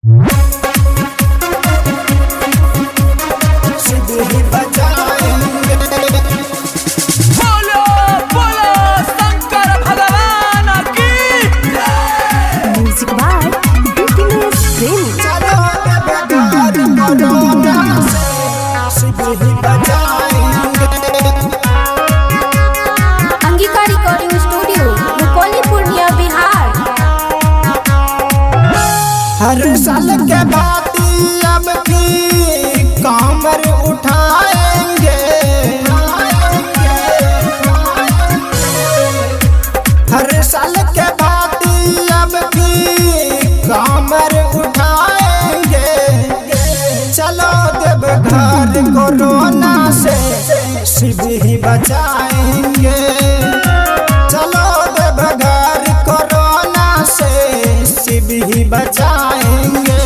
Angika recording studio Rupauli Purnia Bihar. हर साल के बाद अब की कामर उठाएंगे, हर साल के बाद अब की कामर उठाएंगे। चलो देव घर कोरोना से शिव ही बचाएंगे, चलो देव घर कोरोना से शिव ही बचाएंगे।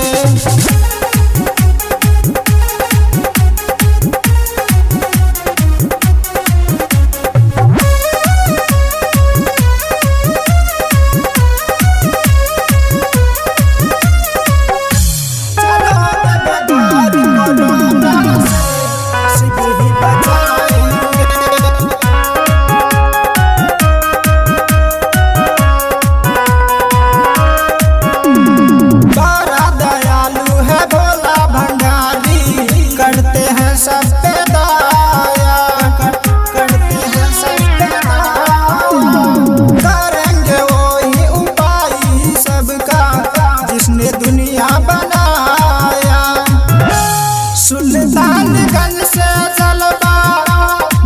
सुल्तानगंज से जलवा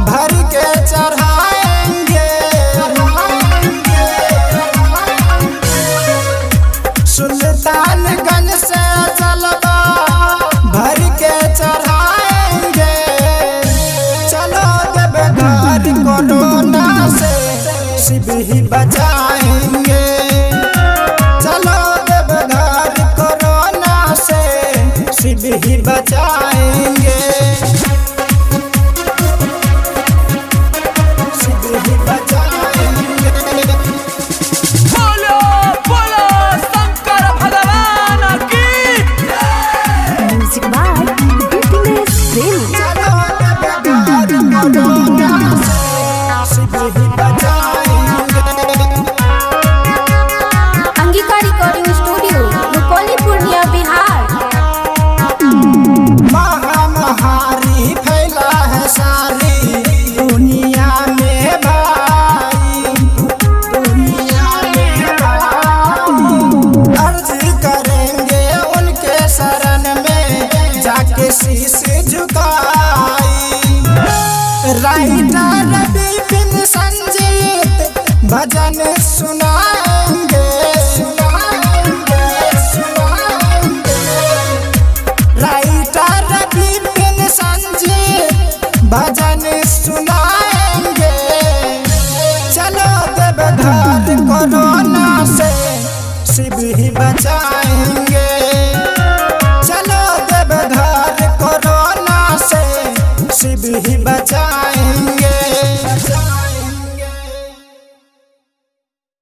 भर के चढ़ाएंगे, सुल्तानगंज से जलवा भर के चढ़ाएंगे। चलो देव घर कोरोना से शिव ही बचाएंगे, चलो देव घर कोरोना से शिव ही बचाएंगे, शिव ही बचाएंगे। बोलो बोलो शंकर भगवान की म्यूजिक बाय बीटीएस प्रेमी। चलो देव घर कोरोना से शिव ही बचाएंगे। Angika recording studio Rupauli Purnia Bihar. महामारी फैला है सारी दुनिया में भाई, दुनिया में भाई। अर्ज करेंगे उनके शरण में जाके शीश झुकाई। राइटर विपिन संजीत भजन सुनाएंगे, सुनाएंगे, सुनाएंगे। राइटर विपिन संजीत भजन सुनाएंगे। चलो देव घर कोरोना से शिव ही बचा